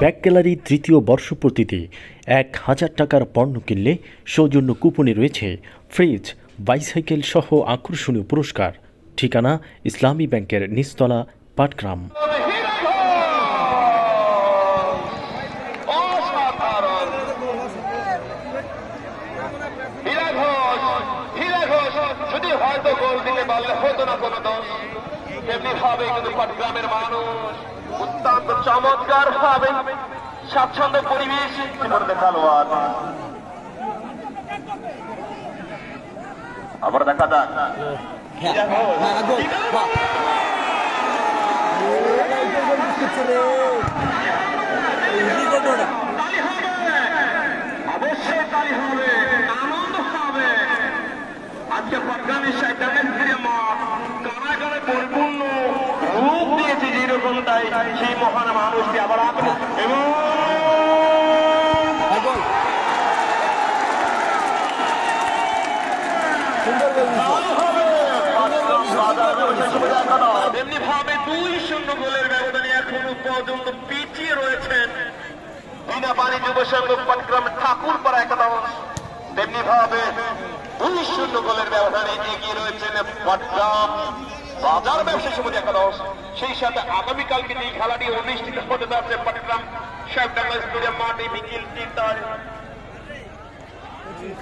Bag gallery তৃতীয় বর্ষপূর্তিতে ১,০০০ টাকার পণ্য কিনলে সৌজন্য কুপনে রয়েছে ফ্রিজ, বাইসাইকেল সহ আকর্ষণীয় পুরস্কার। ঠিকানা ইসলামী ব্যাংকের নিচতলা, পাটগ্রাম। যদি হয়তো গোল দিতে পারলে হতো না কোনো দোষ, তেমনি ভাবে কিন্তু পাটগ্রামের মানুষ অত্যন্ত চমৎকার ভাবে স্বাচ্ছন্দ্য পরিবেশ খেলোয়াড়। আবার দেখা যাক অবশ্যই তাই হবে, আনন্দ হবে। আজকে পাটগ্রামের মাঠ কারাগারে পরিপূর্ণ রূপ দিয়েছে যেরকম, তাই সেই মহান মানুষটি আবার এবং তেমনি ভাবে ২-০ গোলের ব্যবধানে এখনো পর্যন্ত পিছিয়ে রয়েছেন বিনাপানি যুব সংঘ পাটগ্রাম ঠাকুরপাড়া একাদশ। তেমনি ভাবে ২-০ গোলের ব্যবধানে এগিয়ে রয়েছেন পাটগ্রাম বাজার ব্যবসায়ী সমিতি একাদশ। সেই সাথে আগামীকাল কিন্তু এই খেলাটি অনুষ্ঠিত হতে যাচ্ছে পাটগ্রাম সাহেবডাঙ্গা স্টেডিয়াম মাঠে বিকেল ৩টায়।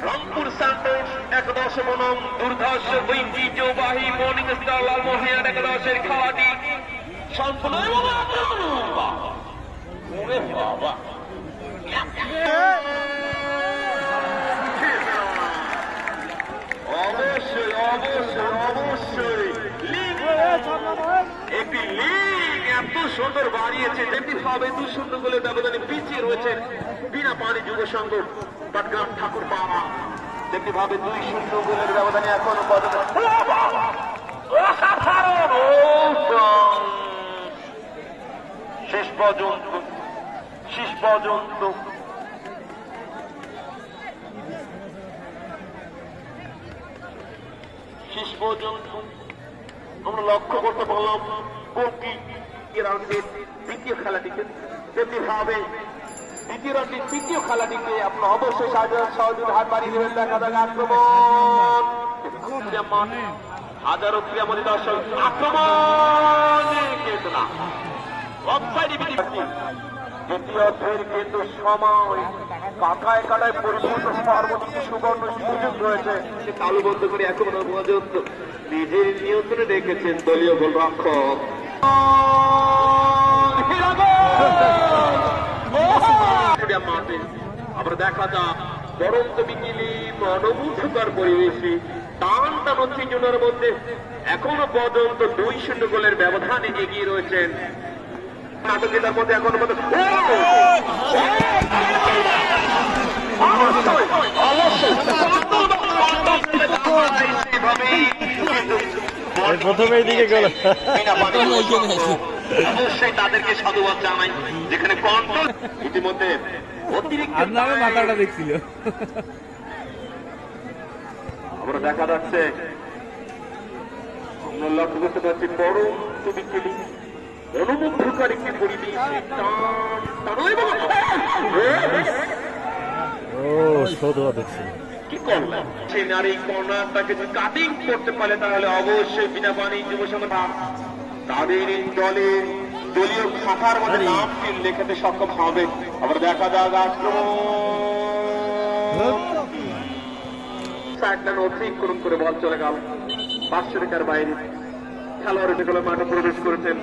রংপুর সান্টোস একাদশ বনাম দুর্ধর্ষ ঐতিহ্যবাহী মর্নিং স্টার লালমোহন একাদশের খেলাটি সম্পূর্ণ অবশ্যই অবশ্যই অবশ্যই একটি লিগ এত সুন্দর বাড়িয়েছে। তেমনি ভাবে ২-০ গোলের ব্যবধানে পিছিয়ে রয়েছেন বিনাপানি যুব সংঘ পাটগ্রাম ঠাকুরপাড়া। তেমনি ভাবে ২-০ গোলের ব্যবধানে এখনো শেষ পর্যন্ত আমরা লক্ষ্য করতে পারলাম গোলটি রাউন্ডের দ্বিতীয় খেলাটিকে। তেমনি ভাবে দ্বিতীয় রাউন্ডের তৃতীয় খেলাটিকে আপনার অবশ্যই সহযোগী হাত বাড়িয়ে দেবেন। দেখা যাক আক্রমণ, হাজারো ক্রিয়ামণি দর্শক আক্রমণ কিন্তু না অফসাইডে দ্বিতীয় অধ্যায়ের কিন্তু সময় কাটায় কাটায় পরিপূর্ণ সর্বদিকে সুবর্ণ সুযোগ রয়েছে। তালু বন্ধ করে এখনো পর্যন্ত নিজের নিয়ন্ত্রণে রেখেছেন দলীয় গোলরক্ষক। আবার দেখা যাক বরন্ত বিকেলে মনোমুগ্ধকর পরিবেশে টান টান উত্তেজনার মধ্যে এখনো পর্যন্ত ২-০ গোলের ব্যবধানে এগিয়ে রয়েছেন নাটকের মধ্যে এখনো পর্যন্ত প্রথমে দিকে গেল। অবশ্যই তাদেরকে সাধুবাদ জানাই যেখানে কন্ট্রোল ইতিমধ্যে অতিরিক্ত মাথাটা দেখছিল। আমরা দেখা যাচ্ছে আমরা লক্ষ্য করতে পারছি বরং বিকেলি অনুমুগ্ধকর একটি পরিবেশ কি করলেন সে নারী কর্নারটাকে যদি কাটিং করতে পারে তাহলে অবশ্যই বিনাপানি যুব সংঘ তাদের দলের দলীয় খাতার মধ্যে নামটি লেখাতে সক্ষম হবে। আবার দেখা যাক আক্রমণ অতিক্রম করে বল চলে গেল ৫০০ মিটার বাইরে। খেলোয়াড় যেগুলো মাঠে প্রবেশ করেছেন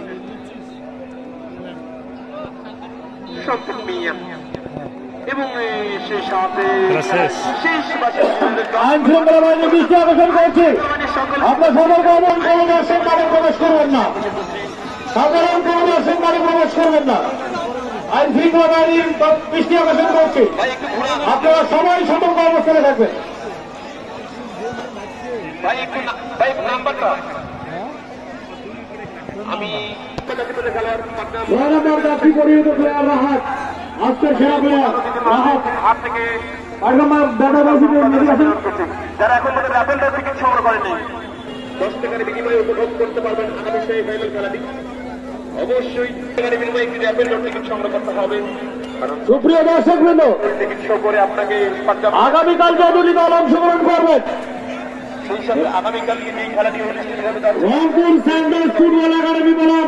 সম্পূর্ণ মিয়া এবং সেই সাথে শেষ আইনশৃঙ্খলা বাহিনী দৃষ্টি আকর্ষণ করছে, আপনার সাধারণ কোনো দর্শক বাড়ি প্রবেশ করবেন না, সাধারণ কোনো দর্শক বাড়ি প্রবেশ করবেন না। আইন শৃঙ্খলা বাহিনীর দৃষ্টি আকর্ষণ করছে, আপনারা সবাই সতর্ক অবস্থানে থাকবেন। আমি পরিহিত প্লেয়ার রাহাত, আজকের সেরা প্লেয়ার রাহাত হাত থেকে যারা এখন পর্যন্ত রাফেলটা টিকিট সংগ্রহ করেনি 10 টাকার বিনিময়ে উপভোগ করতে পারবেন আগামী সেই ফাইনাল খেলাটি। অবশ্যই এখানে বিনিময়ে একটি র্যাপের টিকিট সংগ্রহ করতে হবে, কারণ সুপ্রিয় দর্শক বৃন্দ, টিকিট শো করে আপনাকে পাঞ্জাব আগামীকাল যতটি দল অংশগ্রহণ করবেন, সেই সাথে আগামীকালকে যে খেলাটি অনুষ্ঠিত হবে তার রংপুর স্যান্ডার্স ফুটবল একাডেমি বনাম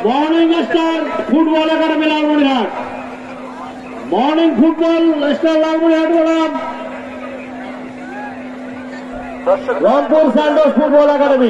morning star football academy Lalmonirhat, morning football star Lalmonirhat বনাম রংপুর স্যান্ডার্স ফুটবল একাডেমি।